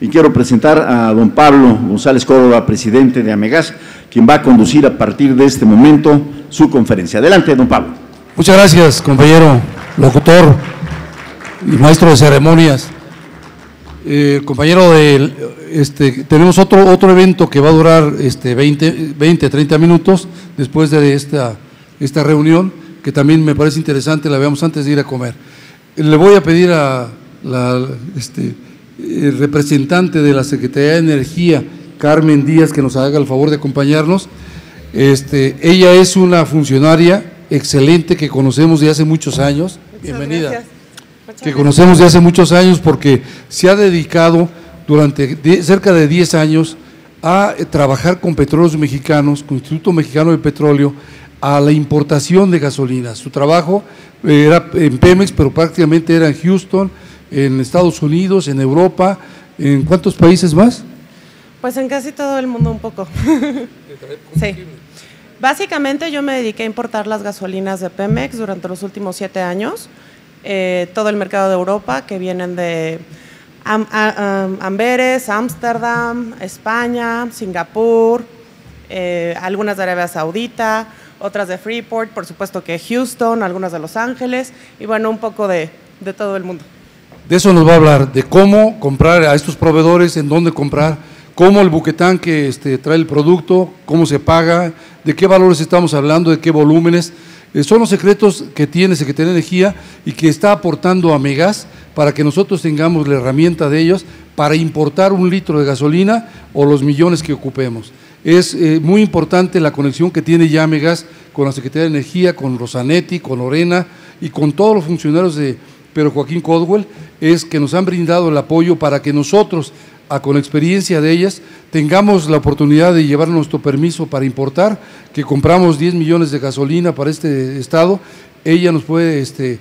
y quiero presentar a don Pablo González Córdoba, presidente de Amegas, quien va a conducir a partir de este momento su conferencia. Adelante, don Pablo. Muchas gracias, compañero locutor y maestro de ceremonias. Compañero, tenemos otro evento que va a durar 20, 30 minutos después de esta reunión, que también me parece interesante, la veamos antes de ir a comer. Le voy a pedir a la representante de la Secretaría de Energía, Carmen Díaz, que nos haga el favor de acompañarnos. Ella es una funcionaria excelente que conocemos de hace muchos años. Bienvenida. Que conocemos de hace muchos años porque se ha dedicado durante cerca de 10 años a trabajar con Petróleos Mexicanos, con Instituto Mexicano de Petróleo, a la importación de gasolina. Su trabajo era en Pemex, pero prácticamente era en Houston, en Estados Unidos, en Europa. ¿En cuántos países más? Pues en casi todo el mundo un poco. Sí. Básicamente yo me dediqué a importar las gasolinas de Pemex durante los últimos 7 años. Todo el mercado de Europa, que vienen de Amberes, Ámsterdam, España, Singapur, algunas de Arabia Saudita, otras de Freeport, por supuesto que Houston, algunas de Los Ángeles, y bueno, un poco de todo el mundo. De eso nos va a hablar, de cómo comprar a estos proveedores, en dónde comprar, cómo el buquetanque trae el producto, cómo se paga, de qué valores estamos hablando, de qué volúmenes. Son los secretos que tiene Secretaría de Energía y que está aportando a Amegas para que nosotros tengamos la herramienta de ellos para importar 1 litro de gasolina o los millones que ocupemos. Es muy importante la conexión que tiene ya Amegas con la Secretaría de Energía, con Rosanetti, con Lorena y con todos los funcionarios de Pedro Joaquín Caldwell, es que nos han brindado el apoyo para que nosotros, con la experiencia de ellas, tengamos la oportunidad de llevar nuestro permiso para importar, que compramos 10 millones de gasolina para este estado. Ella nos puede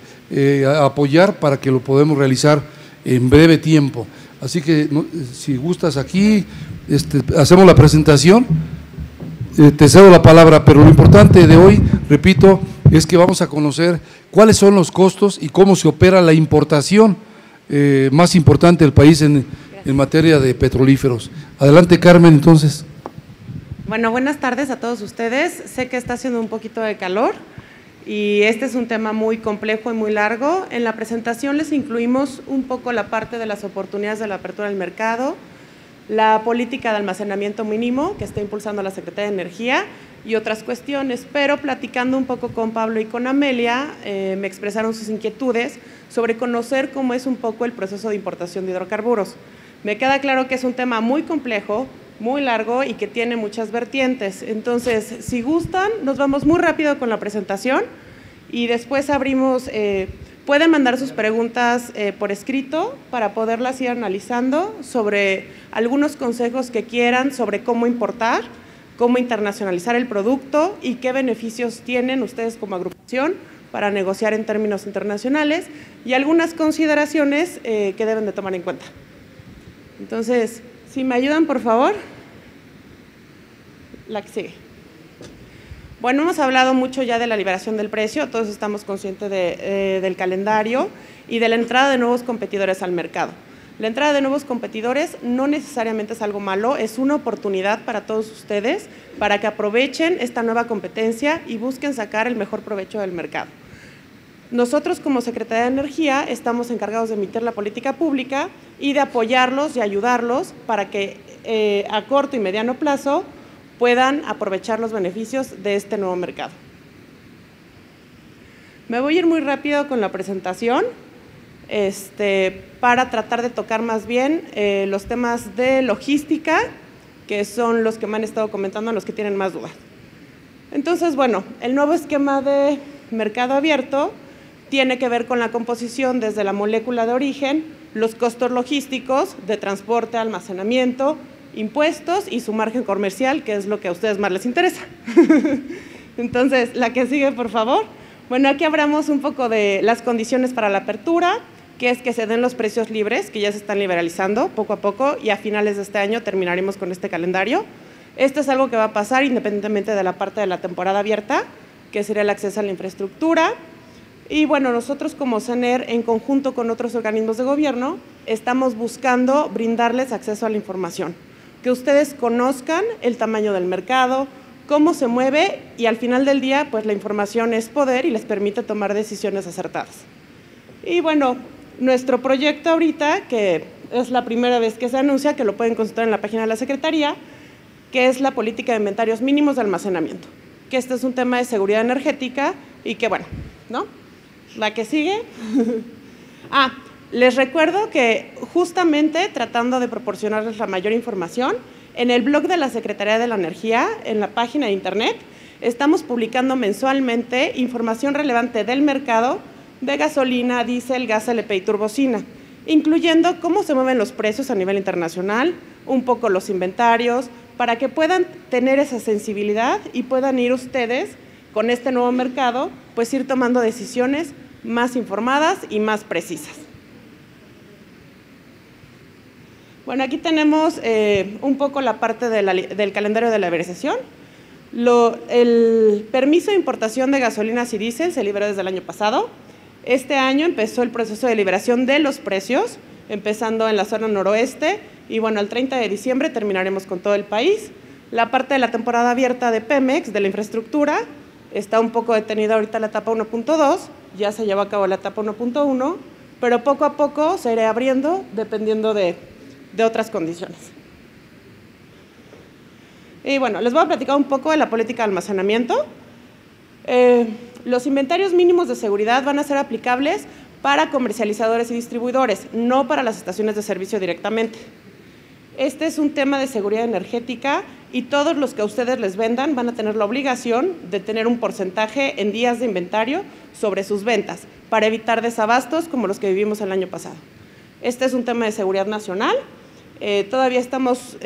apoyar para que lo podamos realizar en breve tiempo. Así que si gustas aquí, hacemos la presentación, te cedo la palabra, pero lo importante de hoy, repito, es que vamos a conocer cuáles son los costos y cómo se opera la importación más importante del país en materia de petrolíferos. Adelante, Carmen, entonces. Bueno, buenas tardes a todos ustedes. Sé que está haciendo un poquito de calor y este es un tema muy complejo y muy largo. En la presentación les incluimos un poco la parte de las oportunidades de la apertura del mercado, la política de almacenamiento mínimo que está impulsando la Secretaría de Energía y otras cuestiones, pero platicando un poco con Pablo y con Amelia, me expresaron sus inquietudes sobre conocer cómo es un poco el proceso de importación de hidrocarburos. Me queda claro que es un tema muy complejo, muy largo y que tiene muchas vertientes. Entonces, si gustan, nos vamos muy rápido con la presentación y después abrimos, pueden mandar sus preguntas por escrito para poderlas ir analizando sobre algunos consejos que quieran sobre cómo importar, cómo internacionalizar el producto y qué beneficios tienen ustedes como agrupación para negociar en términos internacionales y algunas consideraciones que deben de tomar en cuenta. Entonces, si me ayudan, por favor, la que sigue. Bueno, hemos hablado mucho ya de la liberación del precio, todos estamos conscientes del calendario y de la entrada de nuevos competidores al mercado. La entrada de nuevos competidores no necesariamente es algo malo, es una oportunidad para todos ustedes para que aprovechen esta nueva competencia y busquen sacar el mejor provecho del mercado. Nosotros como Secretaría de Energía estamos encargados de emitir la política pública y de apoyarlos y ayudarlos para que a corto y mediano plazo puedan aprovechar los beneficios de este nuevo mercado. Me voy a ir muy rápido con la presentación para tratar de tocar más bien los temas de logística, que son los que me han estado comentando, los que tienen más dudas. Entonces, bueno, el nuevo esquema de mercado abierto tiene que ver con la composición desde la molécula de origen, los costos logísticos de transporte, almacenamiento, impuestos y su margen comercial, que es lo que a ustedes más les interesa. Entonces, la que sigue, por favor. Bueno, aquí hablamos un poco de las condiciones para la apertura, que es que se den los precios libres, que ya se están liberalizando poco a poco y a finales de este año terminaremos con este calendario. Esto es algo que va a pasar independientemente de la parte de la temporada abierta, que sería el acceso a la infraestructura. Y bueno, nosotros como CENER, en conjunto con otros organismos de gobierno, estamos buscando brindarles acceso a la información, que ustedes conozcan el tamaño del mercado, cómo se mueve, y al final del día, pues la información es poder y les permite tomar decisiones acertadas. Y bueno, nuestro proyecto ahorita, que es la primera vez que se anuncia, que lo pueden consultar en la página de la Secretaría, que es la política de inventarios mínimos de almacenamiento, que este es un tema de seguridad energética y que bueno, ¿no? La que sigue. Les recuerdo que justamente tratando de proporcionarles la mayor información, en el blog de la Secretaría de la Energía, en la página de internet, estamos publicando mensualmente información relevante del mercado de gasolina, diésel, gas LP y turbocina, incluyendo cómo se mueven los precios a nivel internacional, un poco los inventarios, para que puedan tener esa sensibilidad y puedan ir ustedes con este nuevo mercado, pues ir tomando decisiones más informadas y más precisas. Bueno, aquí tenemos un poco la parte del calendario de la liberación. El permiso de importación de gasolinas y diésel se liberó desde el año pasado. Este año empezó el proceso de liberación de los precios, empezando en la zona noroeste, y bueno, el 30 de diciembre terminaremos con todo el país. La parte de la temporada abierta de Pemex, de la infraestructura, está un poco detenida ahorita la etapa 1.2, ya se llevó a cabo la etapa 1.1, pero poco a poco se irá abriendo dependiendo de otras condiciones. Y bueno, les voy a platicar un poco de la política de almacenamiento. Los inventarios mínimos de seguridad van a ser aplicables para comercializadores y distribuidores, no para las estaciones de servicio directamente. Este es un tema de seguridad energética y todos los que a ustedes les vendan van a tener la obligación de tener un porcentaje en días de inventario sobre sus ventas para evitar desabastos como los que vivimos el año pasado. Este es un tema de seguridad nacional. Todavía estamos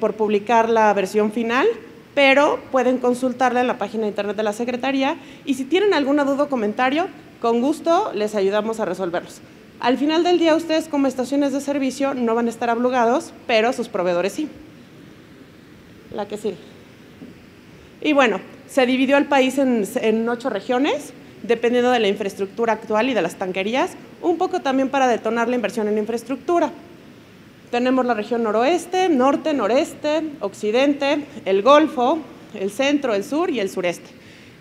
por publicar la versión final, pero pueden consultarla en la página de internet de la Secretaría y si tienen alguna duda o comentario, con gusto les ayudamos a resolverlos. Al final del día, ustedes como estaciones de servicio no van a estar obligados, pero sus proveedores sí. La que sigue. Y bueno, se dividió el país en 8 regiones, dependiendo de la infraestructura actual y de las tanquerías, un poco también para detonar la inversión en infraestructura. Tenemos la región noroeste, norte, noreste, occidente, el Golfo, el centro, el sur y el sureste.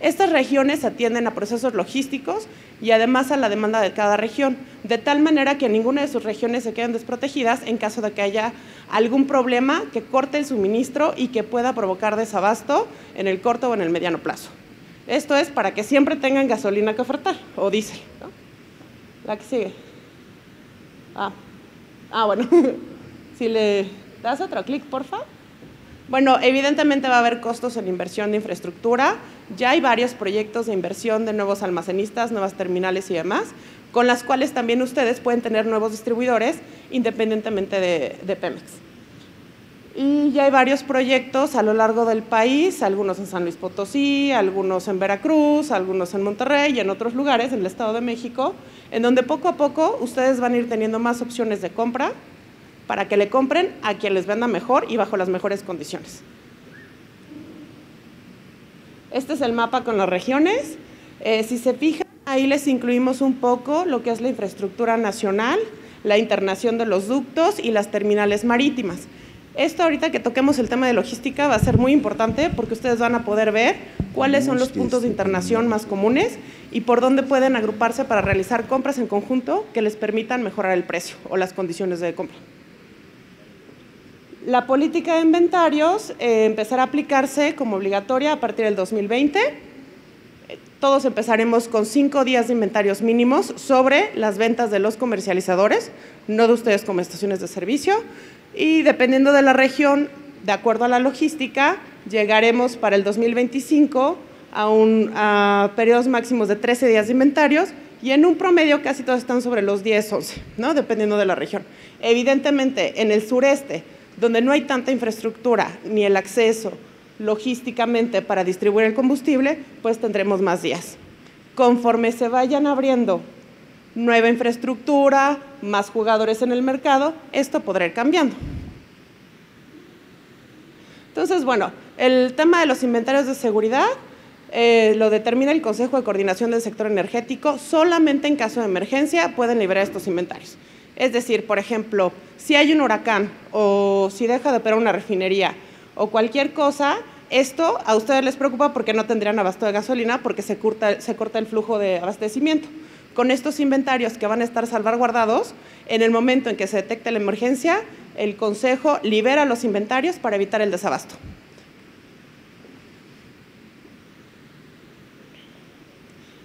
Estas regiones atienden a procesos logísticos y además a la demanda de cada región, de tal manera que ninguna de sus regiones se queden desprotegidas en caso de que haya algún problema que corte el suministro y que pueda provocar desabasto en el corto o en el mediano plazo. Esto es para que siempre tengan gasolina que ofertar, o diésel, ¿no? La que sigue. Bueno, si le das otro clic, porfa. Bueno, evidentemente va a haber costos en inversión de infraestructura. Ya hay varios proyectos de inversión de nuevos almacenistas, nuevas terminales y demás, con las cuales también ustedes pueden tener nuevos distribuidores independientemente de Pemex. Y ya hay varios proyectos a lo largo del país, algunos en San Luis Potosí, algunos en Veracruz, algunos en Monterrey y en otros lugares, en el Estado de México, en donde poco a poco ustedes van a ir teniendo más opciones de compra para que le compren a quien les venda mejor y bajo las mejores condiciones. Este es el mapa con las regiones. Si se fijan, ahí les incluimos un poco lo que es la infraestructura nacional, la internación de los ductos y las terminales marítimas. Esto ahorita que toquemos el tema de logística va a ser muy importante porque ustedes van a poder ver cuáles son los puntos de internación más comunes y por dónde pueden agruparse para realizar compras en conjunto que les permitan mejorar el precio o las condiciones de compra. La política de inventarios empezará a aplicarse como obligatoria a partir del 2020. Todos empezaremos con 5 días de inventarios mínimos sobre las ventas de los comercializadores, no de ustedes como estaciones de servicio. Y dependiendo de la región, de acuerdo a la logística, llegaremos para el 2025 a periodos máximos de 13 días de inventarios y en un promedio casi todos están sobre los 10, 11, ¿no? Dependiendo de la región. Evidentemente, en el sureste, donde no hay tanta infraestructura ni el acceso logísticamente para distribuir el combustible, pues tendremos más días. Conforme se vayan abriendo nueva infraestructura, más jugadores en el mercado, esto podrá ir cambiando. Entonces, bueno, el tema de los inventarios de seguridad lo determina el Consejo de Coordinación del Sector Energético. Solamente en caso de emergencia pueden liberar estos inventarios. Es decir, por ejemplo, si hay un huracán o si deja de operar una refinería o cualquier cosa, esto a ustedes les preocupa porque no tendrían abasto de gasolina porque se corta el flujo de abastecimiento. Con estos inventarios que van a estar salvaguardados, en el momento en que se detecte la emergencia, el Consejo libera los inventarios para evitar el desabasto.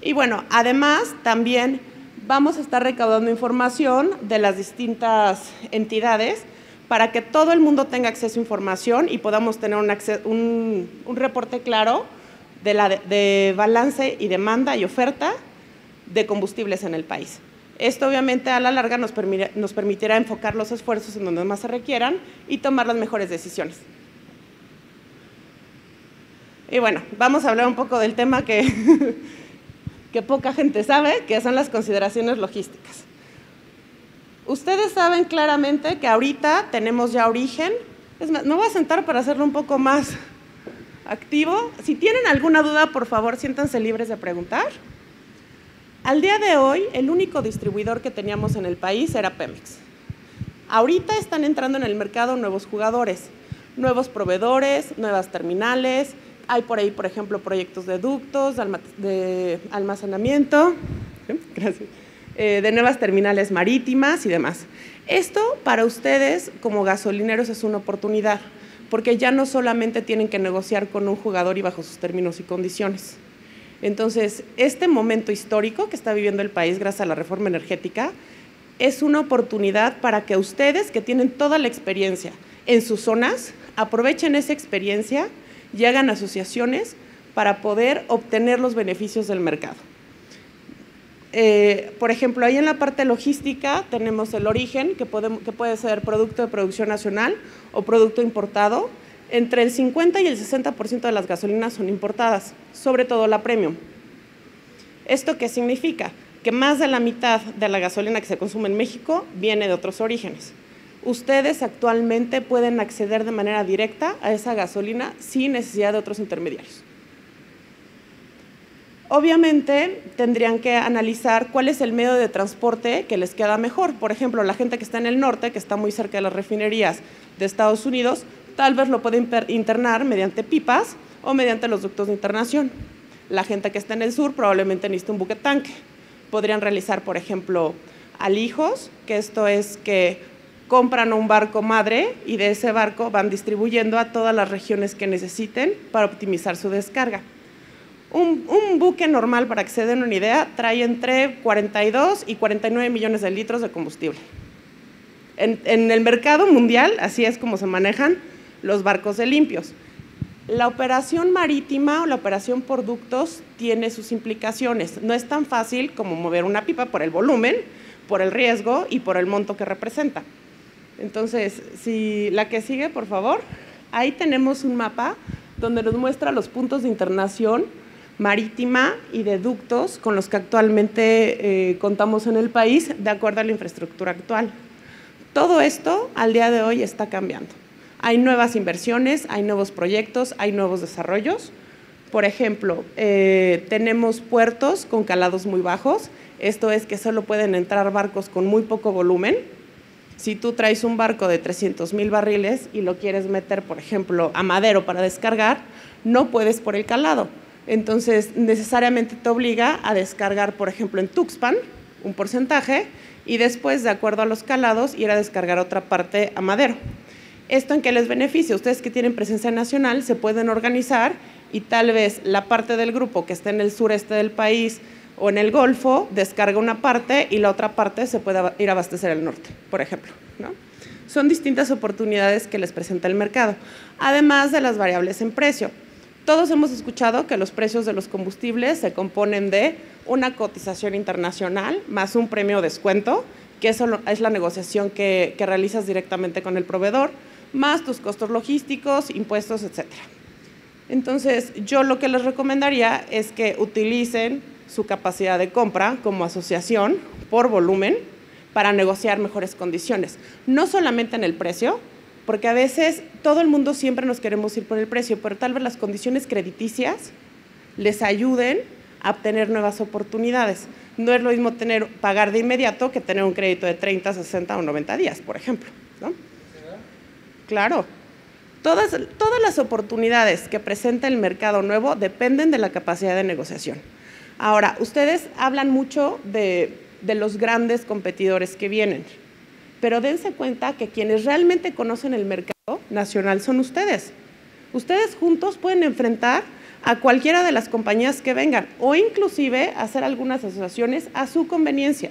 Y bueno, además también vamos a estar recaudando información de las distintas entidades para que todo el mundo tenga acceso a información y podamos tener un reporte claro de balance y demanda y oferta de combustibles en el país. Esto obviamente a la larga nos permitirá enfocar los esfuerzos en donde más se requieran y tomar las mejores decisiones. Y bueno, vamos a hablar un poco del tema que poca gente sabe, que son las consideraciones logísticas. Ustedes saben claramente que ahorita tenemos ya origen. Es más, me voy a sentar para hacerlo un poco más activo. Si tienen alguna duda, por favor, siéntanse libres de preguntar. Al día de hoy, el único distribuidor que teníamos en el país era Pemex. Ahorita están entrando en el mercado nuevos jugadores, nuevos proveedores, nuevas terminales. Hay por ahí, por ejemplo, proyectos de ductos, de almacenamiento, gracias, de nuevas terminales marítimas y demás. Esto para ustedes como gasolineros es una oportunidad, porque ya no solamente tienen que negociar con un jugador y bajo sus términos y condiciones. Entonces, este momento histórico que está viviendo el país gracias a la reforma energética es una oportunidad para que ustedes, que tienen toda la experiencia en sus zonas, aprovechen esa experiencia y hagan asociaciones para poder obtener los beneficios del mercado. Por ejemplo, ahí en la parte logística tenemos el origen, que puede ser producto de producción nacional o producto importado. Entre el 50 y el 60% de las gasolinas son importadas, sobre todo la premium. ¿Esto qué significa? Que más de la mitad de la gasolina que se consume en México viene de otros orígenes. Ustedes actualmente pueden acceder de manera directa a esa gasolina sin necesidad de otros intermediarios. Obviamente tendrían que analizar cuál es el medio de transporte que les queda mejor. Por ejemplo, la gente que está en el norte, que está muy cerca de las refinerías de Estados Unidos, tal vez lo pueden internar mediante pipas o mediante los ductos de internación. La gente que está en el sur probablemente necesite un buque tanque. Podrían realizar, por ejemplo, alijos, que esto es que compran un barco madre y de ese barco van distribuyendo a todas las regiones que necesiten para optimizar su descarga. Un buque normal, para que se den una idea, trae entre 42 y 49 millones de litros de combustible. En el mercado mundial, así es como se manejan los barcos de limpios. La operación marítima o la operación por ductos tiene sus implicaciones. No es tan fácil como mover una pipa por el volumen, por el riesgo y por el monto que representa. Entonces, si la que sigue, por favor, ahí tenemos un mapa donde nos muestra los puntos de internación marítima y de ductos con los que actualmente contamos en el país de acuerdo a la infraestructura actual. Todo esto al día de hoy está cambiando. Hay nuevas inversiones, hay nuevos proyectos, hay nuevos desarrollos. Por ejemplo, tenemos puertos con calados muy bajos. Esto es que solo pueden entrar barcos con muy poco volumen. Si tú traes un barco de 300,000 barriles y lo quieres meter, por ejemplo, a Madero para descargar, no puedes por el calado. Entonces, necesariamente te obliga a descargar, por ejemplo, en Tuxpan, un porcentaje, y después, de acuerdo a los calados, ir a descargar otra parte a Madero. ¿Esto en qué les beneficia? Ustedes que tienen presencia nacional se pueden organizar y tal vez la parte del grupo que está en el sureste del país o en el Golfo descarga una parte y la otra parte se puede ir a abastecer al norte, por ejemplo, ¿no? Son distintas oportunidades que les presenta el mercado, además de las variables en precio. Todos hemos escuchado que los precios de los combustibles se componen de una cotización internacional más un premio o descuento, que eso es la negociación que realizas directamente con el proveedor, más tus costos logísticos, impuestos, etc. Entonces, yo lo que les recomendaría es que utilicen su capacidad de compra como asociación por volumen para negociar mejores condiciones. No solamente en el precio, porque a veces todo el mundo siempre nos queremos ir por el precio, pero tal vez las condiciones crediticias les ayuden a obtener nuevas oportunidades. No es lo mismo pagar de inmediato que tener un crédito de 30, 60 o 90 días, por ejemplo, ¿no? Claro. Todas las oportunidades que presenta el mercado nuevo dependen de la capacidad de negociación. Ahora, ustedes hablan mucho de los grandes competidores que vienen, pero dense cuenta que quienes realmente conocen el mercado nacional son ustedes. Ustedes juntos pueden enfrentar a cualquiera de las compañías que vengan o inclusive hacer algunas asociaciones a su conveniencia.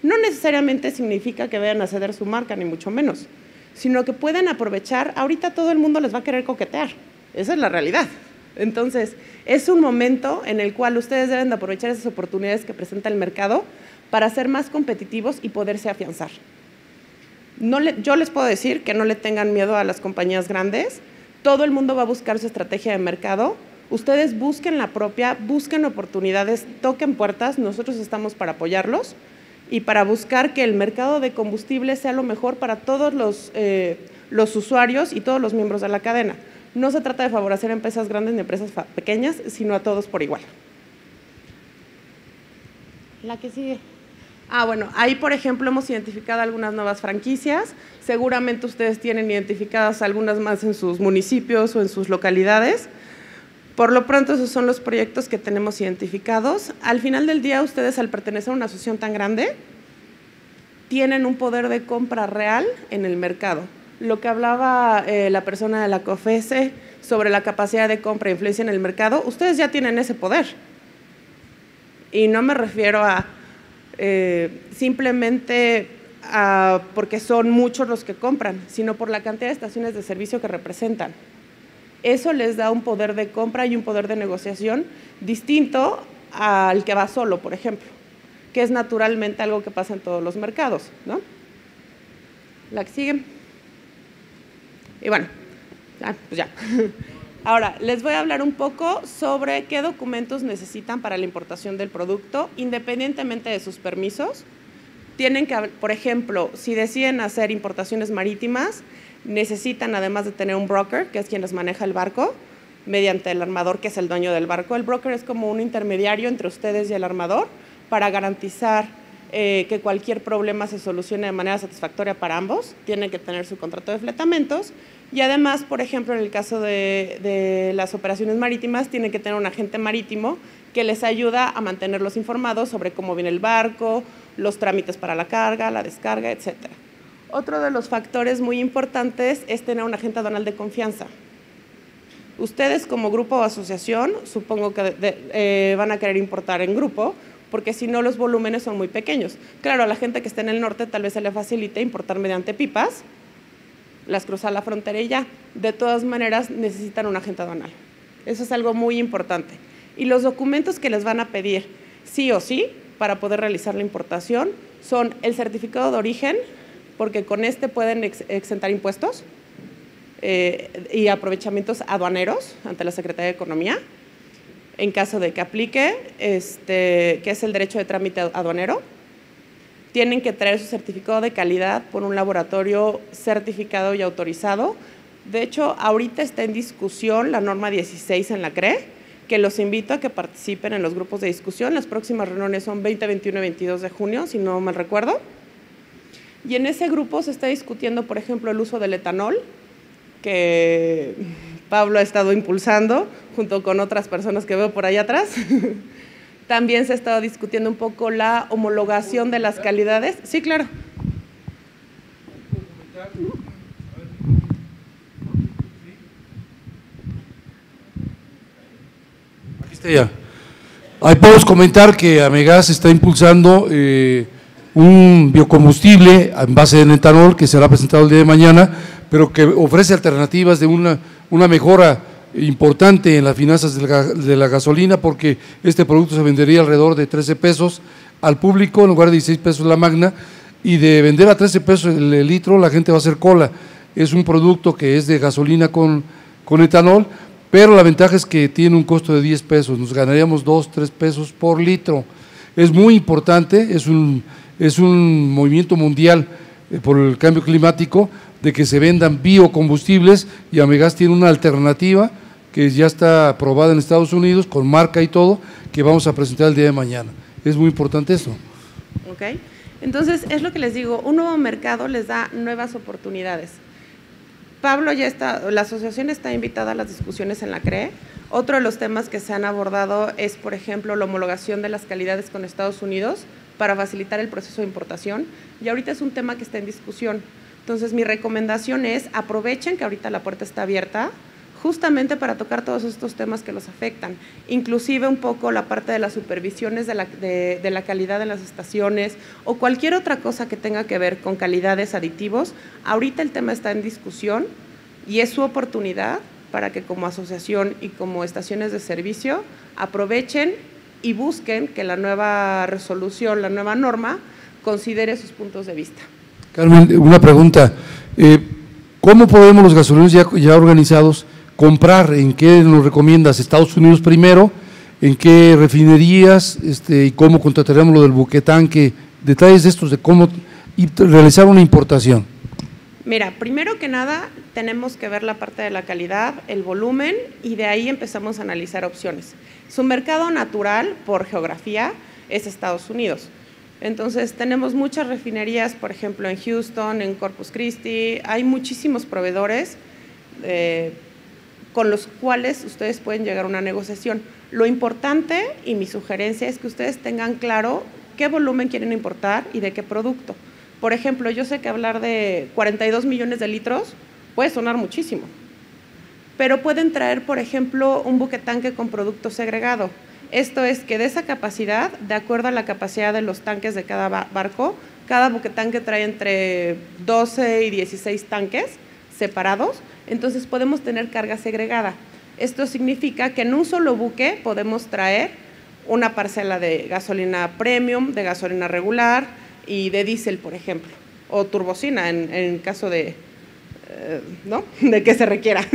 No necesariamente significa que vayan a ceder su marca, ni mucho menos, sino que pueden aprovechar. Ahorita todo el mundo les va a querer coquetear, esa es la realidad. Entonces, es un momento en el cual ustedes deben de aprovechar esas oportunidades que presenta el mercado para ser más competitivos y poderse afianzar. Yo les puedo decir que no le tengan miedo a las compañías grandes, todo el mundo va a buscar su estrategia de mercado. Ustedes busquen la propia, busquen oportunidades, toquen puertas, nosotros estamos para apoyarlos y para buscar que el mercado de combustible sea lo mejor para todos los usuarios y todos los miembros de la cadena. No se trata de favorecer a empresas grandes ni empresas pequeñas, sino a todos por igual. La que sigue. Bueno, ahí por ejemplo hemos identificado algunas nuevas franquicias, seguramente ustedes tienen identificadas algunas más en sus municipios o en sus localidades. Por lo pronto esos son los proyectos que tenemos identificados. Al final del día ustedes, al pertenecer a una asociación tan grande, tienen un poder de compra real en el mercado. Lo que hablaba la persona de la COFESE sobre la capacidad de compra e influencia en el mercado, ustedes ya tienen ese poder. Y no me refiero a simplemente porque son muchos los que compran, sino por la cantidad de estaciones de servicio que representan. Eso les da un poder de compra y un poder de negociación distinto al que va solo, por ejemplo, que es naturalmente algo que pasa en todos los mercados, ¿no? La que sigue. Y bueno, pues ya. Ahora, les voy a hablar un poco sobre qué documentos necesitan para la importación del producto, independientemente de sus permisos. Tienen que, por ejemplo, si deciden hacer importaciones marítimas, necesitan, además de tener un broker, que es quien les maneja el barco, mediante el armador, que es el dueño del barco. El broker es como un intermediario entre ustedes y el armador para garantizar que cualquier problema se solucione de manera satisfactoria para ambos. Tienen que tener su contrato de fletamentos y además, por ejemplo, en el caso de las operaciones marítimas, tienen que tener un agente marítimo que les ayuda a mantenerlos informados sobre cómo viene el barco, los trámites para la carga, la descarga, etcétera. Otro de los factores muy importantes es tener un agente aduanal de confianza. Ustedes como grupo o asociación, supongo que van a querer importar en grupo, porque si no los volúmenes son muy pequeños. Claro, a la gente que está en el norte tal vez se le facilite importar mediante pipas, las cruzar la frontera y ya. De todas maneras necesitan un agente aduanal. Eso es algo muy importante. Y los documentos que les van a pedir sí o sí para poder realizar la importación son el certificado de origen, porque con este pueden exentar impuestos y aprovechamientos aduaneros ante la Secretaría de Economía, en caso de que aplique, que es el derecho de trámite aduanero. Tienen que traer su certificado de calidad por un laboratorio certificado y autorizado. De hecho, ahorita está en discusión la norma 16 en la CRE, que los invito a que participen en los grupos de discusión. Las próximas reuniones son 20, 21 y 22 de junio, si no mal recuerdo. Y en ese grupo se está discutiendo, por ejemplo, el uso del etanol, que Pablo ha estado impulsando junto con otras personas que veo por allá atrás. También se ha estado discutiendo un poco la homologación de las calidades. Sí, claro. Aquí está ya. Ahí podemos comentar que Amegas está impulsando un biocombustible en base de etanol que será presentado el día de mañana, pero que ofrece alternativas de una mejora importante en las finanzas de la gasolina, porque este producto se vendería alrededor de 13 pesos al público en lugar de 16 pesos la magna, y de vender a 13 pesos el litro la gente va a hacer cola. Es un producto que es de gasolina con etanol, pero la ventaja es que tiene un costo de 10 pesos, nos ganaríamos 2, 3 pesos por litro. Es muy importante, es un movimiento mundial por el cambio climático de que se vendan biocombustibles, y Amegas tiene una alternativa que ya está aprobada en Estados Unidos, con marca y todo, que vamos a presentar el día de mañana. Es muy importante eso. Ok, entonces es lo que les digo, un nuevo mercado les da nuevas oportunidades. Pablo ya está, la asociación está invitada a las discusiones en la CRE. Otro de los temas que se han abordado es, por ejemplo, la homologación de las calidades con Estados Unidos para facilitar el proceso de importación, y ahorita es un tema que está en discusión. Entonces, mi recomendación es aprovechen que ahorita la puerta está abierta, justamente para tocar todos estos temas que los afectan, inclusive un poco la parte de las supervisiones de la calidad de las estaciones o cualquier otra cosa que tenga que ver con calidades, aditivos. Ahorita el tema está en discusión y es su oportunidad para que como asociación y como estaciones de servicio aprovechen y busquen que la nueva resolución, la nueva norma, considere sus puntos de vista. Carmen, una pregunta, ¿cómo podemos los gasolineros ya organizados comprar? ¿En qué nos recomiendas? ¿Estados Unidos primero? ¿En qué refinerías? ¿Y cómo contrataremos lo del buquetanque? Detalles de estos, de cómo realizar una importación. Mira, primero que nada tenemos que ver la parte de la calidad, el volumen, y de ahí empezamos a analizar opciones. Su mercado natural, por geografía, es Estados Unidos. Entonces, tenemos muchas refinerías, por ejemplo, en Houston, en Corpus Christi, hay muchísimos proveedores con los cuales ustedes pueden llegar a una negociación. Lo importante y mi sugerencia es que ustedes tengan claro qué volumen quieren importar y de qué producto. Por ejemplo, yo sé que hablar de 42 millones de litros puede sonar muchísimo, pero pueden traer, por ejemplo, un buquetanque con producto segregado. Esto es que de esa capacidad, de acuerdo a la capacidad de los tanques de cada barco, cada buquetanque trae entre 12 y 16 tanques separados, entonces podemos tener carga segregada. Esto significa que en un solo buque podemos traer una parcela de gasolina premium, de gasolina regular y de diésel, por ejemplo, o turbocina en caso de, ¿no?, de que se requiera.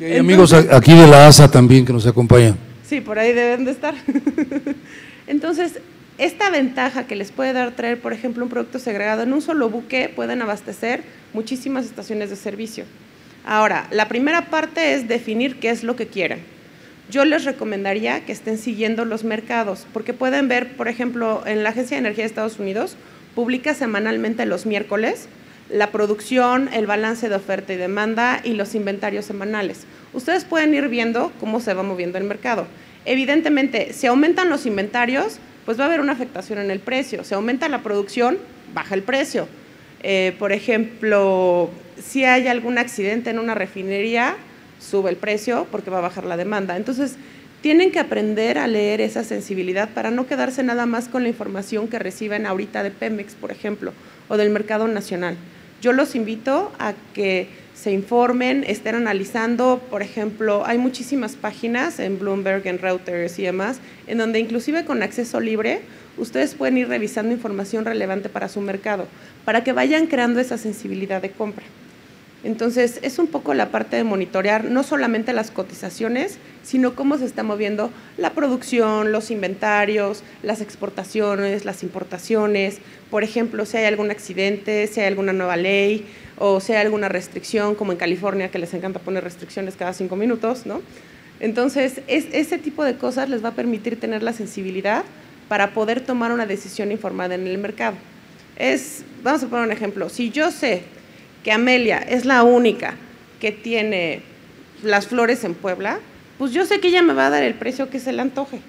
Y hay amigos aquí de la ASA también que nos acompañan. Sí, por ahí deben de estar. Entonces, esta ventaja que les puede dar traer, por ejemplo, un producto segregado en un solo buque, pueden abastecer muchísimas estaciones de servicio. Ahora, la primera parte es definir qué es lo que quieren. Yo les recomendaría que estén siguiendo los mercados, porque pueden ver, por ejemplo, en la Agencia de Energía de Estados Unidos, publica semanalmente los miércoles la producción, el balance de oferta y demanda y los inventarios semanales. Ustedes pueden ir viendo cómo se va moviendo el mercado. Evidentemente, si aumentan los inventarios, pues va a haber una afectación en el precio. Si aumenta la producción, baja el precio. Por ejemplo, si hay algún accidente en una refinería, sube el precio porque va a bajar la demanda. Entonces, tienen que aprender a leer esa sensibilidad para no quedarse nada más con la información que reciben ahorita de Pemex, por ejemplo, o del mercado nacional. Yo los invito a que se informen, estén analizando. Por ejemplo, hay muchísimas páginas en Bloomberg, en Reuters y demás, en donde inclusive con acceso libre, ustedes pueden ir revisando información relevante para su mercado, para que vayan creando esa sensibilidad de compra. Entonces, es un poco la parte de monitorear no solamente las cotizaciones, sino cómo se está moviendo la producción, los inventarios, las exportaciones, las importaciones. Por ejemplo, si hay algún accidente, si hay alguna nueva ley o si hay alguna restricción, como en California, que les encanta poner restricciones cada 5 minutos, ¿no? Entonces, ese tipo de cosas les va a permitir tener la sensibilidad para poder tomar una decisión informada en el mercado. Vamos a poner un ejemplo. Si yo sé que Amelia es la única que tiene las flores en Puebla, pues yo sé que ella me va a dar el precio que se le antoje,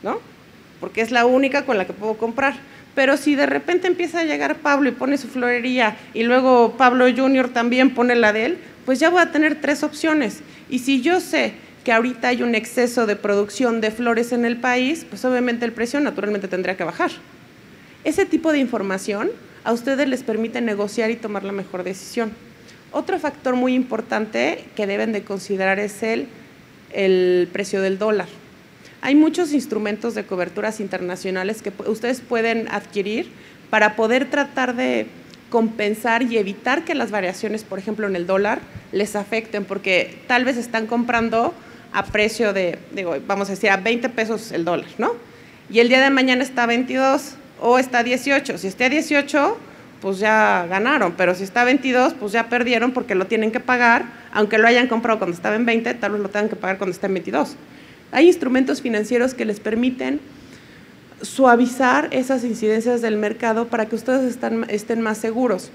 ¿no? Porque es la única con la que puedo comprar. Pero si de repente empieza a llegar Pablo y pone su florería y luego Pablo Junior también pone la de él, pues ya voy a tener 3 opciones. Y si yo sé que ahorita hay un exceso de producción de flores en el país, pues obviamente el precio naturalmente tendría que bajar. Ese tipo de información a ustedes les permite negociar y tomar la mejor decisión. Otro factor muy importante que deben de considerar es el precio del dólar. Hay muchos instrumentos de coberturas internacionales que ustedes pueden adquirir para poder tratar de compensar y evitar que las variaciones, por ejemplo, en el dólar, les afecten, porque tal vez están comprando a precio de, vamos a decir, a 20 pesos el dólar, ¿no? Y el día de mañana está a 22 o está a 18. Si está a 18, pues ya ganaron, pero si está a 22, pues ya perdieron porque lo tienen que pagar, aunque lo hayan comprado cuando estaba en 20, tal vez lo tengan que pagar cuando está en 22. Hay instrumentos financieros que les permiten suavizar esas incidencias del mercado para que ustedes estén más seguros.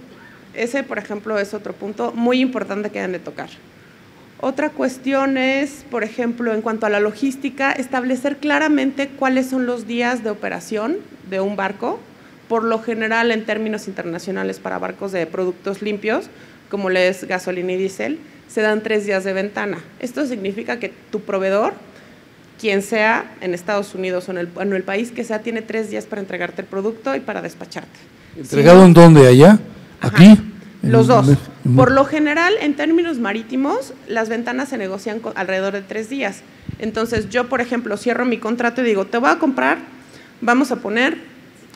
Ese, por ejemplo, es otro punto muy importante que deben de tocar. Otra cuestión es, por ejemplo, en cuanto a la logística, establecer claramente cuáles son los días de operación de un barco. Por lo general, en términos internacionales, para barcos de productos limpios, como es gasolina y diésel, se dan 3 días de ventana. Esto significa que tu proveedor, quien sea, en Estados Unidos o en el país que sea, tiene 3 días para entregarte el producto y para despacharte. ¿Entregado en dónde? ¿Allá? Ajá, ¿Aquí? Los dos. Por lo general, en términos marítimos, las ventanas se negocian alrededor de 3 días. Entonces, yo, por ejemplo, cierro mi contrato y digo, te voy a comprar, vamos a poner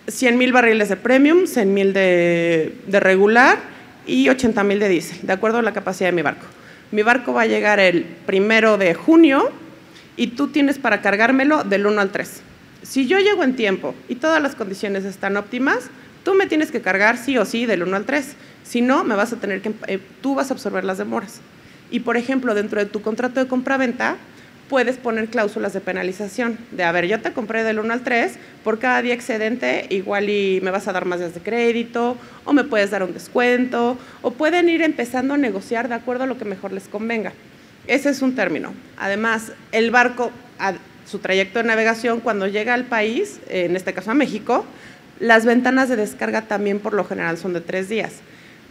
100,000 barriles de premium, 100,000 de regular y 80,000 de diésel, de acuerdo a la capacidad de mi barco. Mi barco va a llegar el 1 de junio y tú tienes para cargármelo del 1 al 3. Si yo llego en tiempo y todas las condiciones están óptimas, tú me tienes que cargar sí o sí del 1 al 3. Si no, me vas a tener que, tú vas a absorber las demoras. Y, por ejemplo, dentro de tu contrato de compra-venta, puedes poner cláusulas de penalización. De, a ver, yo te compré del 1 al 3, por cada día excedente, igual y me vas a dar más días de crédito, o me puedes dar un descuento, o pueden ir empezando a negociar de acuerdo a lo que mejor les convenga. Ese es un término. Además, el barco, a su trayecto de navegación, cuando llega al país, en este caso a México, las ventanas de descarga también por lo general son de 3 días.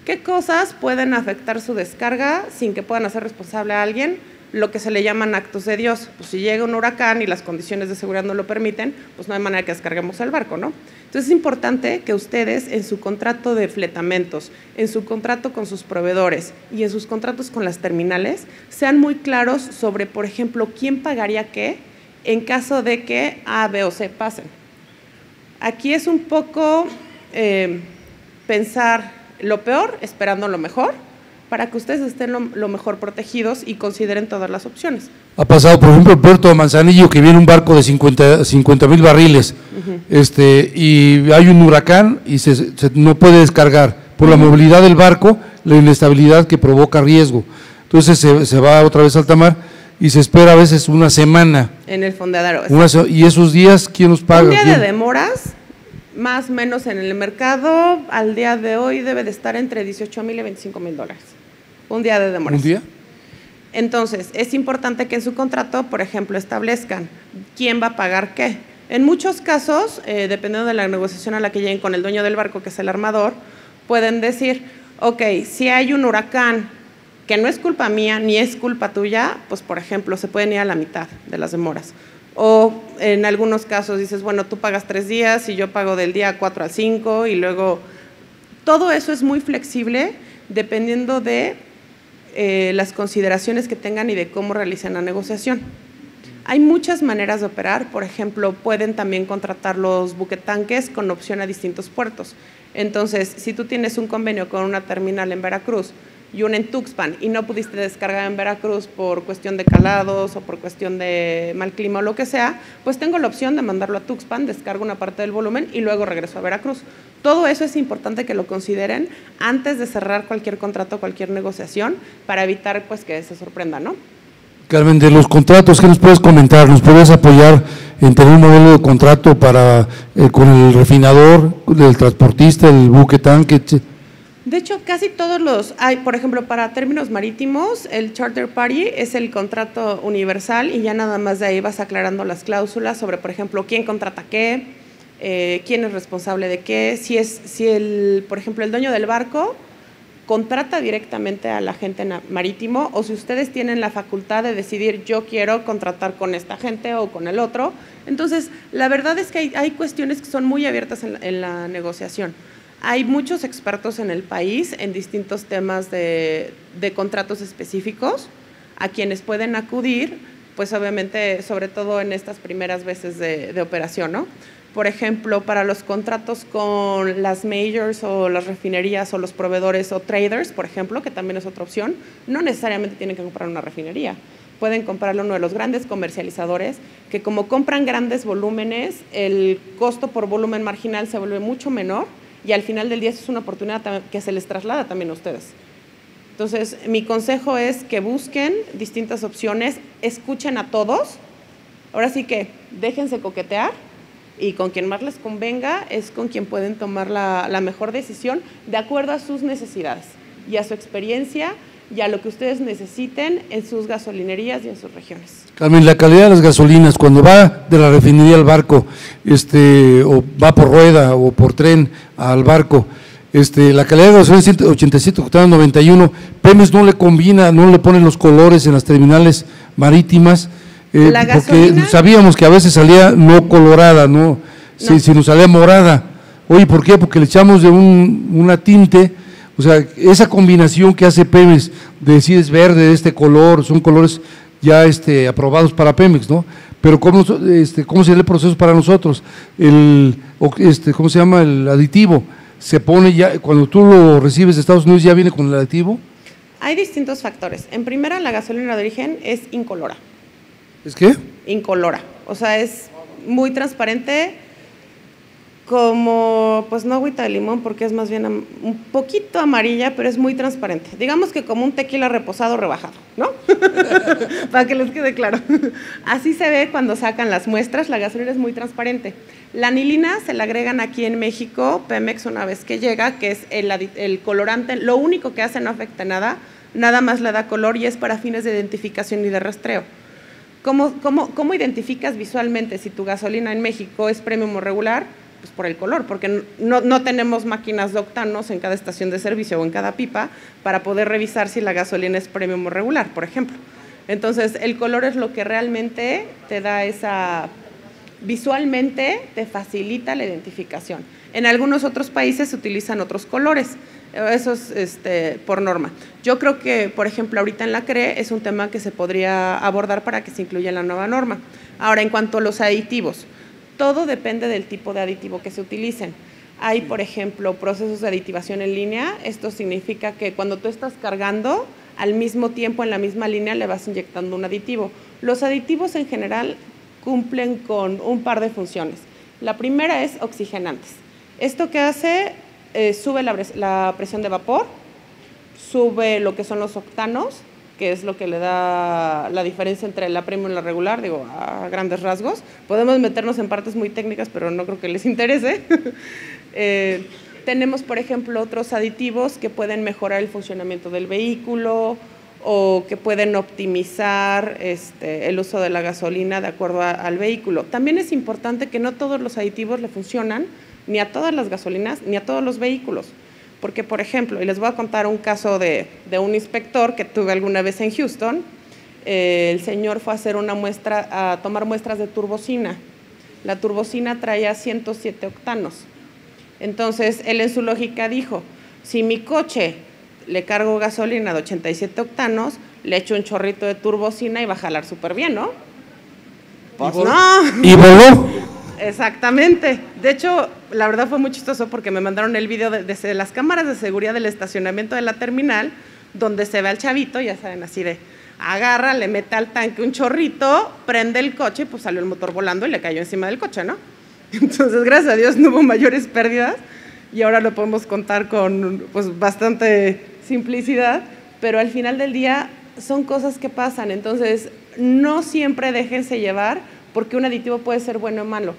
¿Qué cosas pueden afectar su descarga sin que puedan hacer responsable a alguien? Lo que se le llaman actos de Dios. Pues si llega un huracán y las condiciones de seguridad no lo permiten, pues no hay manera que descarguemos el barco, ¿no? Entonces es importante que ustedes en su contrato de fletamentos, en su contrato con sus proveedores y en sus contratos con las terminales sean muy claros sobre, por ejemplo, quién pagaría qué en caso de que A, B o C pasen. Aquí es un poco pensar lo peor, esperando lo mejor, para que ustedes estén lo mejor protegidos y consideren todas las opciones. Ha pasado, por ejemplo, el puerto de Manzanillo, que viene un barco de 50,000 barriles, y hay un huracán y no puede descargar por la movilidad del barco, la inestabilidad que provoca riesgo. Entonces se va otra vez a alta mar y se espera a veces una semana. En el fondeadero. Y esos días, ¿quién los paga? Un día de demoras, más o menos en el mercado, al día de hoy debe de estar entre 18,000 y 25,000 dólares. Un día de demoras. ¿Un día? Entonces, es importante que en su contrato, por ejemplo, establezcan quién va a pagar qué. En muchos casos, dependiendo de la negociación a la que lleguen con el dueño del barco, que es el armador, pueden decir, ok, si hay un huracán que no es culpa mía ni es culpa tuya, pues, por ejemplo, se pueden ir a la mitad de las demoras. O en algunos casos dices, bueno, tú pagas 3 días y yo pago del día 4 al 5 y luego… Todo eso es muy flexible dependiendo de las consideraciones que tengan y de cómo realicen la negociación. Hay muchas maneras de operar, por ejemplo, pueden también contratar los buquetanques con opción a distintos puertos. Entonces, si tú tienes un convenio con una terminal en Veracruz y una en Tuxpan y no pudiste descargar en Veracruz por cuestión de calados o por cuestión de mal clima o lo que sea, pues tengo la opción de mandarlo a Tuxpan, descargo una parte del volumen y luego regreso a Veracruz. Todo eso es importante que lo consideren antes de cerrar cualquier contrato, cualquier negociación, para evitar pues que se sorprenda, ¿no? Carmen, de los contratos, ¿qué nos puedes comentar? ¿Nos puedes apoyar en tener un modelo de contrato para con el refinador, el transportista, el buque tanque? De hecho, casi todos los hay, por ejemplo, para términos marítimos, el Charter Party es el contrato universal y ya nada más de ahí vas aclarando las cláusulas sobre, por ejemplo, quién contrata qué, quién es responsable de qué, por ejemplo, el dueño del barco contrata directamente al agente marítimo o si ustedes tienen la facultad de decidir yo quiero contratar con esta gente o con el otro. Entonces, la verdad es que hay cuestiones que son muy abiertas en la negociación. Hay muchos expertos en el país en distintos temas de contratos específicos a quienes pueden acudir, pues obviamente, sobre todo en estas primeras veces de operación, ¿no? Por ejemplo, para los contratos con las majors o las refinerías o los proveedores o traders, por ejemplo, que también es otra opción, no necesariamente tienen que comprar una refinería. Pueden comprarlo uno de los grandes comercializadores que como compran grandes volúmenes, el costo por volumen marginal se vuelve mucho menor y al final del día eso es una oportunidad que se les traslada también a ustedes. Entonces, mi consejo es que busquen distintas opciones, escuchen a todos, ahora sí que déjense coquetear y con quien más les convenga es con quien pueden tomar la mejor decisión de acuerdo a sus necesidades y a su experiencia y a lo que ustedes necesiten en sus gasolinerías y en sus regiones. Carmen, la calidad de las gasolinas, cuando va de la refinería al barco, o va por rueda o por tren al barco, la calidad de gasolina 187, octano 91, Pemex no le combina, no le ponen los colores en las terminales marítimas, porque sabíamos que a veces salía no colorada, no. Si nos salía morada. Oye, ¿por qué? Porque le echamos de una tinte. O sea, esa combinación que hace Pemex de decir es verde, de este color, son colores ya aprobados para Pemex, ¿no? Pero ¿cómo sería el proceso para nosotros? ¿Cómo se llama? El aditivo. ¿Se pone ya, cuando tú lo recibes de Estados Unidos, ya viene con el aditivo? Hay distintos factores. En primera, la gasolina de origen es incolora. ¿Es qué? Incolora. O sea, es muy transparente, como, pues no agüita de limón porque es más bien un poquito amarilla, pero es muy transparente. Digamos que como un tequila reposado rebajado, ¿no? Para que les quede claro. Así se ve cuando sacan las muestras, la gasolina es muy transparente. La anilina se la agregan aquí en México, Pemex una vez que llega, que es el colorante, lo único que hace no afecta nada, nada más le da color y es para fines de identificación y de rastreo. ¿Cómo identificas visualmente si tu gasolina en México es premium o regular? Pues por el color, porque no tenemos máquinas de octanos en cada estación de servicio o en cada pipa para poder revisar si la gasolina es premium o regular, por ejemplo. Entonces, el color es lo que realmente te da visualmente te facilita la identificación. En algunos otros países se utilizan otros colores, eso es por norma. Yo creo que, por ejemplo, ahorita en la CRE es un tema que se podría abordar para que se incluya en la nueva norma. Ahora, en cuanto a los aditivos, todo depende del tipo de aditivo que se utilicen. Hay, por ejemplo, procesos de aditivación en línea. Esto significa que cuando tú estás cargando, al mismo tiempo en la misma línea le vas inyectando un aditivo. Los aditivos en general cumplen con un par de funciones. La primera es oxigenantes. Esto que hace, sube la presión de vapor, sube lo que son los octanos, que es lo que le da la diferencia entre la premium y la regular, digo, a grandes rasgos. Podemos meternos en partes muy técnicas, pero no creo que les interese. Tenemos, por ejemplo, otros aditivos que pueden mejorar el funcionamiento del vehículo o que pueden optimizar el uso de la gasolina de acuerdo al vehículo. También es importante que no todos los aditivos le funcionan ni a todas las gasolinas ni a todos los vehículos. Porque, por ejemplo, y les voy a contar un caso de un inspector que tuve alguna vez en Houston, el señor fue a hacer a tomar muestras de turbocina. La turbocina traía 107 octanos. Entonces, él en su lógica dijo, si mi coche le cargo gasolina de 87 octanos, le echo un chorrito de turbocina y va a jalar súper bien, ¿no? Pues no. ¿Y voló? Exactamente. De hecho, la verdad fue muy chistoso porque me mandaron el video desde las cámaras de seguridad del estacionamiento de la terminal, donde se ve al chavito, ya saben, así de agarra, le mete al tanque un chorrito, prende el coche, pues salió el motor volando y le cayó encima del coche, ¿no? Entonces, gracias a Dios no hubo mayores pérdidas y ahora lo podemos contar con pues bastante simplicidad, pero al final del día son cosas que pasan. Entonces, no siempre déjense llevar porque un aditivo puede ser bueno o malo.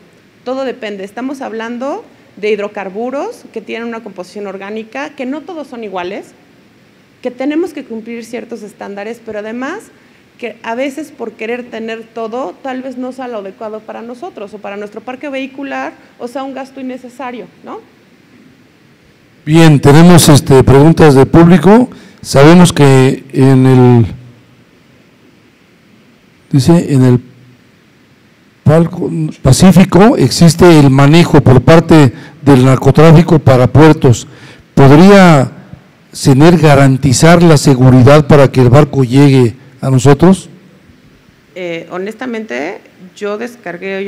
Todo depende. Estamos hablando de hidrocarburos que tienen una composición orgánica, que no todos son iguales, que tenemos que cumplir ciertos estándares, pero además que a veces por querer tener todo, tal vez no sea lo adecuado para nosotros o para nuestro parque vehicular, o sea, un gasto innecesario, ¿no? Bien, tenemos preguntas de público. Sabemos que en el Pacífico existe el manejo por parte del narcotráfico para puertos. ¿Podría CENER garantizar la seguridad para que el barco llegue a nosotros? Honestamente, yo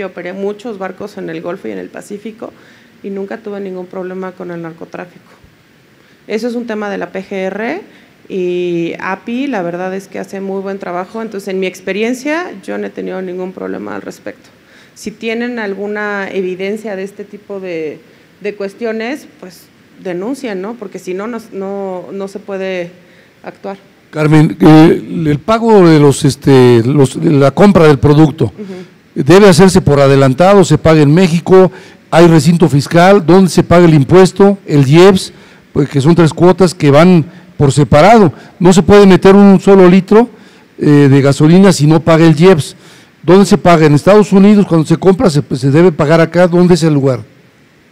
operé muchos barcos en el Golfo y en el Pacífico y nunca tuve ningún problema con el narcotráfico. Eso es un tema de la PGR y API, la verdad es que hace muy buen trabajo, entonces en mi experiencia yo no he tenido ningún problema al respecto. Si tienen alguna evidencia de este tipo de de cuestiones, pues denuncien, ¿no? Porque si no, no se puede actuar. Carmen, el pago de la compra del producto, ¿debe hacerse por adelantado, se paga en México, hay recinto fiscal, dónde se paga el impuesto, el IEPS, pues que son 3 cuotas que van por separado? No se puede meter un solo litro de gasolina si no paga el IEPS. ¿Dónde se paga? En Estados Unidos, cuando se compra, se debe pagar acá. ¿Dónde es el lugar?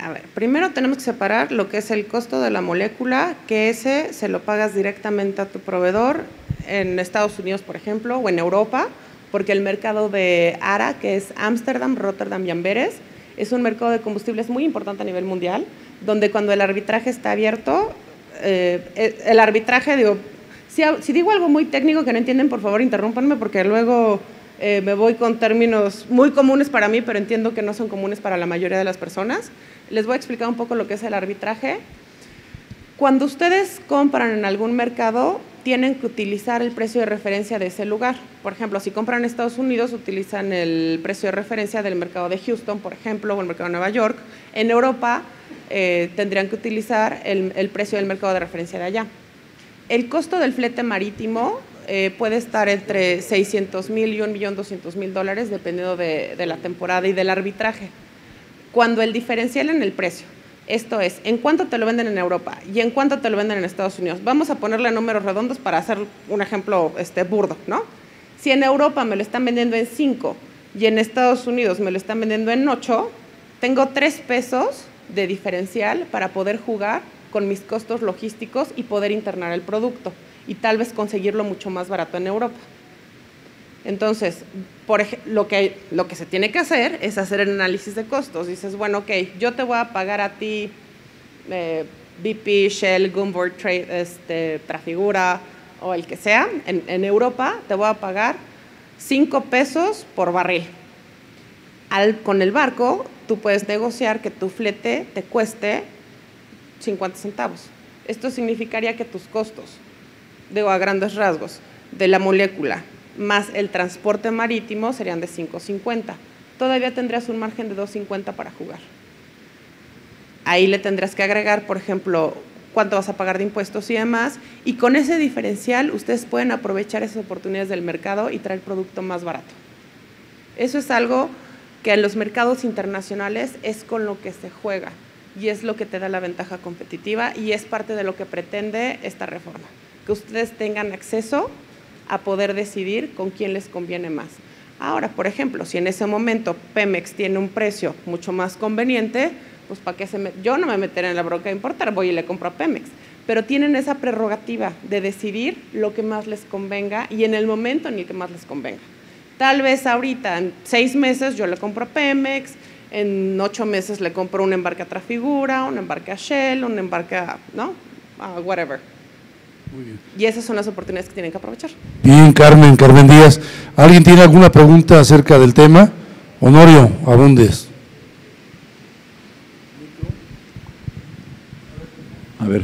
A ver, primero tenemos que separar lo que es el costo de la molécula, que ese se lo pagas directamente a tu proveedor en Estados Unidos, por ejemplo, o en Europa, porque el mercado de ARA, que es Ámsterdam, Rotterdam y Amberes, es un mercado de combustibles muy importante a nivel mundial, donde cuando el arbitraje está abierto, el arbitraje, digo, si digo algo muy técnico que no entienden, por favor interrúmpanme, porque luego me voy con términos muy comunes para mí, pero entiendo que no son comunes para la mayoría de las personas. Les voy a explicar un poco lo que es el arbitraje. Cuando ustedes compran en algún mercado, tienen que utilizar el precio de referencia de ese lugar. Por ejemplo, si compran en Estados Unidos, utilizan el precio de referencia del mercado de Houston, por ejemplo, o el mercado de Nueva York. En Europa tendrían que utilizar el precio del mercado de referencia de allá. El costo del flete marítimo puede estar entre 600,000 y $1,200,000, dependiendo de la temporada y del arbitraje. Cuando el diferencial en el precio, esto es, ¿en cuánto te lo venden en Europa y en cuánto te lo venden en Estados Unidos? Vamos a ponerle números redondos para hacer un ejemplo burdo, ¿no? Si en Europa me lo están vendiendo en 5 y en Estados Unidos me lo están vendiendo en 8, tengo 3 pesos de diferencial para poder jugar con mis costos logísticos y poder internar el producto y tal vez conseguirlo mucho más barato en Europa. Entonces, lo que se tiene que hacer es hacer el análisis de costos. Dices, bueno, ok, yo te voy a pagar a ti BP, Shell, Gunvor, Trafigura o el que sea, en Europa te voy a pagar 5 pesos por barril. Con el barco, tú puedes negociar que tu flete te cueste 50 centavos. Esto significaría que tus costos, digo a grandes rasgos, de la molécula más el transporte marítimo serían de 5.50. Todavía tendrías un margen de 2.50 para jugar. Ahí le tendrás que agregar, por ejemplo, cuánto vas a pagar de impuestos y demás, y con ese diferencial ustedes pueden aprovechar esas oportunidades del mercado y traer producto más barato. Eso es algo que en los mercados internacionales es con lo que se juega y es lo que te da la ventaja competitiva y es parte de lo que pretende esta reforma, que ustedes tengan acceso a poder decidir con quién les conviene más. Ahora, por ejemplo, si en ese momento Pemex tiene un precio mucho más conveniente, pues ¿para qué yo no me meteré en la bronca de importar, voy y le compro a Pemex, pero tienen esa prerrogativa de decidir lo que más les convenga y en el momento en el que más les convenga. Tal vez ahorita, en 6 meses yo le compro a Pemex, en 8 meses le compro un embarque a Trafigura, un embarque a Shell, un embarque a, ¿no? Whatever. Muy bien. Y esas son las oportunidades que tienen que aprovechar. Bien, Carmen Díaz. ¿Alguien tiene alguna pregunta acerca del tema? Honorio, abundes. A ver.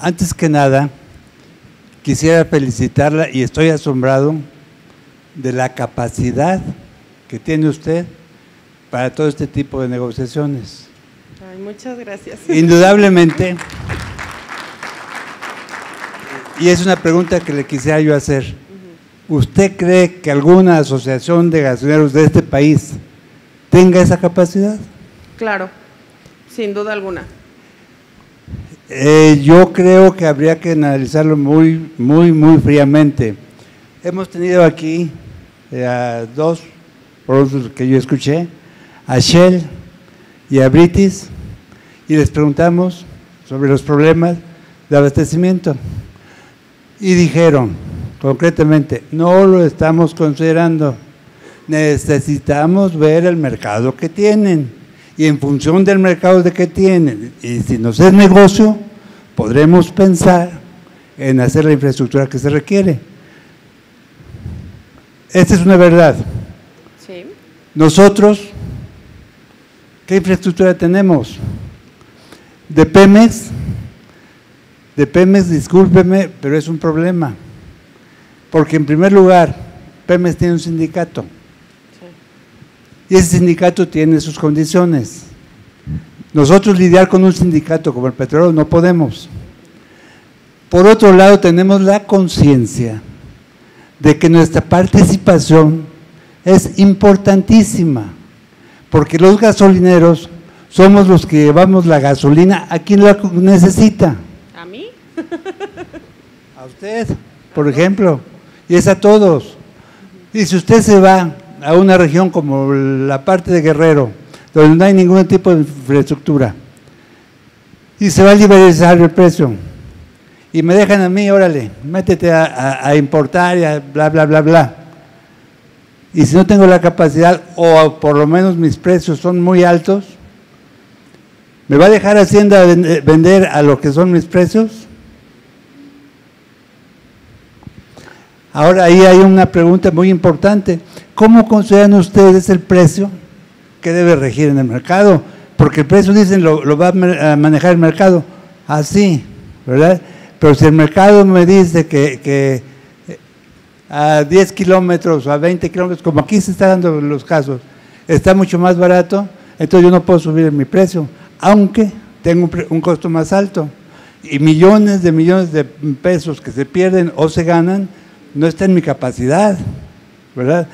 Antes que nada, quisiera felicitarla y estoy asombrado de la capacidad que tiene usted para todo este tipo de negociaciones. Ay, muchas gracias. Indudablemente, y es una pregunta que le quisiera yo hacer, ¿usted cree que alguna asociación de gasolineros de este país tenga esa capacidad? Claro, sin duda alguna. Yo creo que habría que analizarlo muy fríamente. Hemos tenido aquí a 2, por los que yo escuché, a Shell y a British, y les preguntamos sobre los problemas de abastecimiento. Y dijeron, concretamente, no lo estamos considerando, necesitamos ver el mercado que tienen, y en función del mercado que tienen, y si nos es negocio, podremos pensar en hacer la infraestructura que se requiere. Esta es una verdad. Sí. Nosotros, ¿qué infraestructura tenemos? De Pemex, discúlpeme, pero es un problema, Porque en primer lugar, Pemex tiene un sindicato. Y ese sindicato tiene sus condiciones. Nosotros lidiar con un sindicato como el petróleo no podemos. Por otro lado, tenemos la conciencia de que nuestra participación es importantísima, porque los gasolineros somos los que llevamos la gasolina a quien la necesita. ¿A mí? A usted, por ejemplo, y es a todos. Y si usted se va a una región como la parte de Guerrero, donde no hay ningún tipo de infraestructura, y se va a liberalizar el precio, y me dejan a mí, órale, métete a importar y a bla, bla, bla, bla. Y si no tengo la capacidad, o por lo menos mis precios son muy altos, ¿me va a dejar Hacienda vender a lo que son mis precios? Ahora ahí hay una pregunta muy importante. ¿Cómo consideran ustedes el precio que debe regir en el mercado? Porque el precio, dicen, lo va a manejar el mercado. Así, ¿verdad? Pero si el mercado me dice que a 10 kilómetros o a 20 kilómetros, como aquí se están dando los casos, está mucho más barato, entonces yo no puedo subir mi precio, aunque tengo un costo más alto. Y millones de pesos que se pierden o se ganan, no está en mi capacidad, ¿verdad?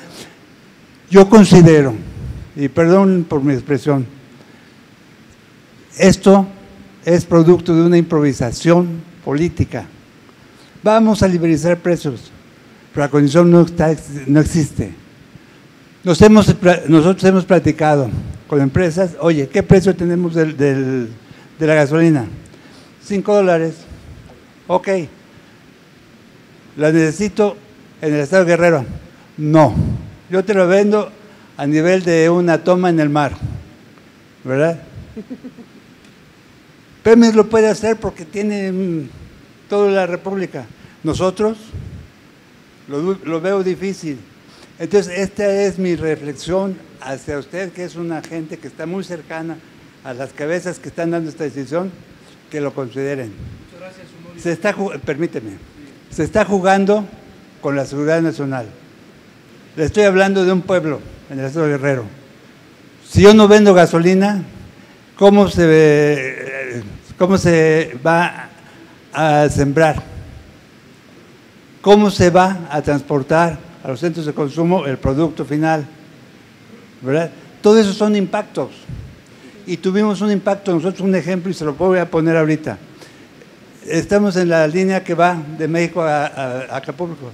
Yo considero, y perdón por mi expresión, esto es producto de una improvisación política. Vamos a liberalizar precios, pero la condición no existe. Nosotros hemos platicado con empresas, oye, ¿qué precio tenemos de la gasolina? $5. Ok. ¿La necesito en el estado de Guerrero? No. Yo te lo vendo a nivel de una toma en el mar, ¿verdad? Pemex lo puede hacer porque tiene toda la República. Nosotros lo veo difícil. Entonces, esta es mi reflexión hacia usted, que es una gente que está muy cercana a las cabezas que están dando esta decisión, que lo consideren. Muchas gracias, permíteme. Se está jugando con la seguridad nacional. Le estoy hablando de un pueblo en el estado de Guerrero. Si yo no vendo gasolina, ¿cómo se va a sembrar? ¿Cómo se va a transportar a los centros de consumo el producto final? ¿Verdad? Todo eso son impactos. Y tuvimos un impacto, nosotros un ejemplo, y se lo voy a poner ahorita. Estamos en la línea que va de México a Acapulco.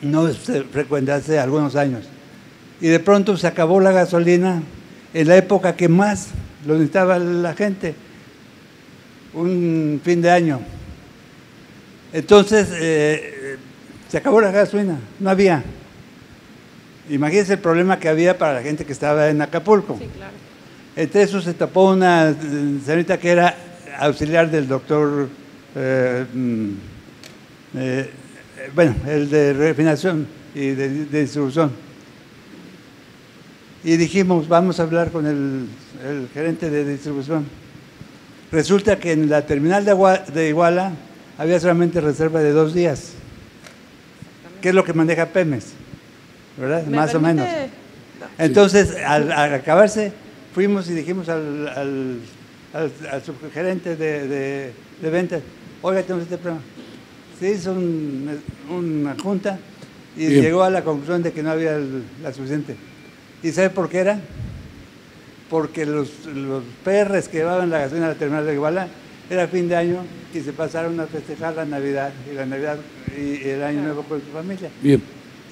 No es frecuente, hace algunos años. Y de pronto se acabó la gasolina en la época que más lo necesitaba la gente, un fin de año. Entonces, se acabó la gasolina, no había. Imagínense el problema que había para la gente que estaba en Acapulco. Sí, claro. Entre eso se tapó una señorita que era auxiliar del doctor, el de refinación y de distribución. Y dijimos, vamos a hablar con el gerente de distribución. Resulta que en la terminal de Iguala había solamente reserva de 2 días. ¿Qué es lo que maneja Pemex? ¿Verdad? Más o menos. Entonces, al acabarse, fuimos y dijimos al subgerente de ventas, oiga, tenemos este problema. Se hizo una junta y llegó a la conclusión de que no había la suficiente. ¿Y sabe por qué era? Porque los PRs que llevaban la gasolina a la terminal de Iguala era fin de año y se pasaron a festejar la Navidad y el Año Nuevo con su familia. Bien.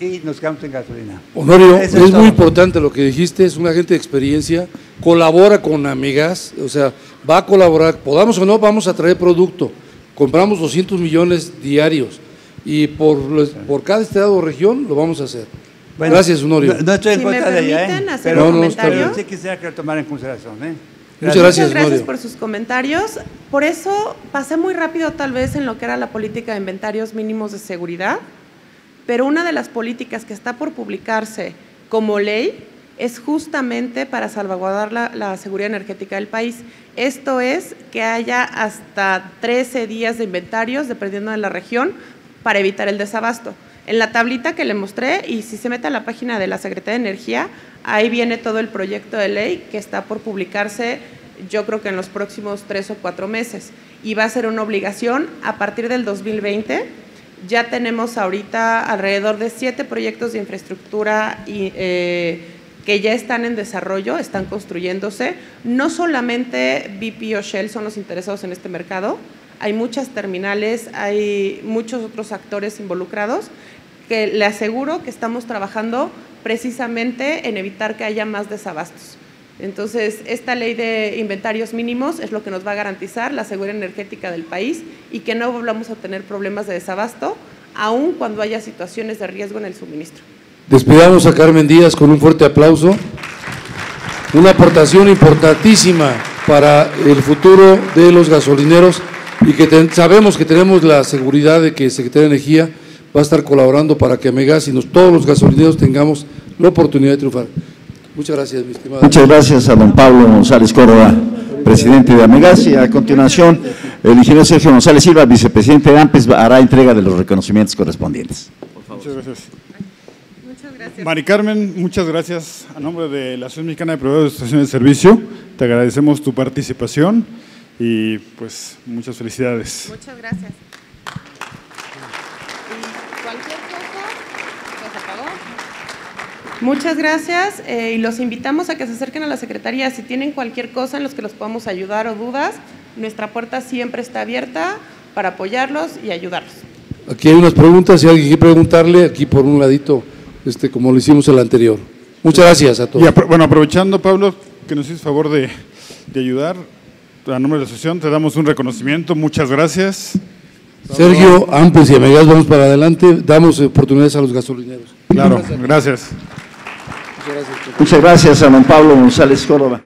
Y nos quedamos en gasolina. Honorio, es muy todo. importante lo que dijiste, es un agente de experiencia, colabora con Amegas, o sea, va a colaborar, podamos o no, vamos a traer producto, compramos 200 millones diarios y por cada estado o región lo vamos a hacer. Bueno, gracias, Honorio. No estoy en Si contra me de ella, permiten hacer pero un comentario. sí quisiera que lo tomara en consideración. Muchas gracias, Muchas gracias Honorio. por sus comentarios. Por eso pasé muy rápido tal vez en lo que era la política de inventarios mínimos de seguridad, pero una de las políticas que está por publicarse como ley es justamente para salvaguardar la seguridad energética del país. Esto es que haya hasta 13 días de inventarios, dependiendo de la región, para evitar el desabasto. En la tablita que le mostré, y si se mete a la página de la Secretaría de Energía, ahí viene todo el proyecto de ley que está por publicarse, yo creo que en los próximos 3 o 4 meses, y va a ser una obligación a partir del 2020. Ya tenemos ahorita alrededor de 7 proyectos de infraestructura que ya están en desarrollo, están construyéndose. No solamente BP o Shell son los interesados en este mercado, hay muchas terminales, hay muchos otros actores involucrados, que le aseguro que estamos trabajando precisamente en evitar que haya más desabastos. Entonces, esta ley de inventarios mínimos es lo que nos va a garantizar la seguridad energética del país y que no volvamos a tener problemas de desabasto, aun cuando haya situaciones de riesgo en el suministro. Despidamos a Carmen Díaz con un fuerte aplauso. Una aportación importantísima para el futuro de los gasolineros y que sabemos que tenemos la seguridad de que Secretaría de Energía va a estar colaborando para que Amegas y todos los gasolineros tengamos la oportunidad de triunfar. Muchas gracias, mi estimada. Muchas gracias a don Pablo González Córdoba, presidente de Amegas, y a continuación el ingeniero Sergio González Silva, vicepresidente de AMPES, hará entrega de los reconocimientos correspondientes. Muchas gracias. Muchas gracias. Mari Carmen, muchas gracias. A nombre de la Asociación Mexicana de Proveedores de Estaciones de Servicio, te agradecemos tu participación y pues muchas felicidades. Muchas gracias. ¿Y cualquier cosa? ¿Ya se acabó? Muchas gracias y los invitamos a que se acerquen a la Secretaría. Si tienen cualquier cosa en los que los podamos ayudar o dudas, nuestra puerta siempre está abierta para apoyarlos y ayudarlos. Aquí hay unas preguntas, si alguien quiere preguntarle, aquí por un ladito, como lo hicimos el anterior. Muchas gracias a todos. Y bueno, aprovechando, Pablo, que nos hiciste favor de ayudar, a nombre de la asociación te damos un reconocimiento. Muchas gracias. Sergio, AMPES y Amegas, vamos para adelante, damos oportunidades a los gasolineros. Claro, gracias. Muchas gracias a don Pablo González Córdoba.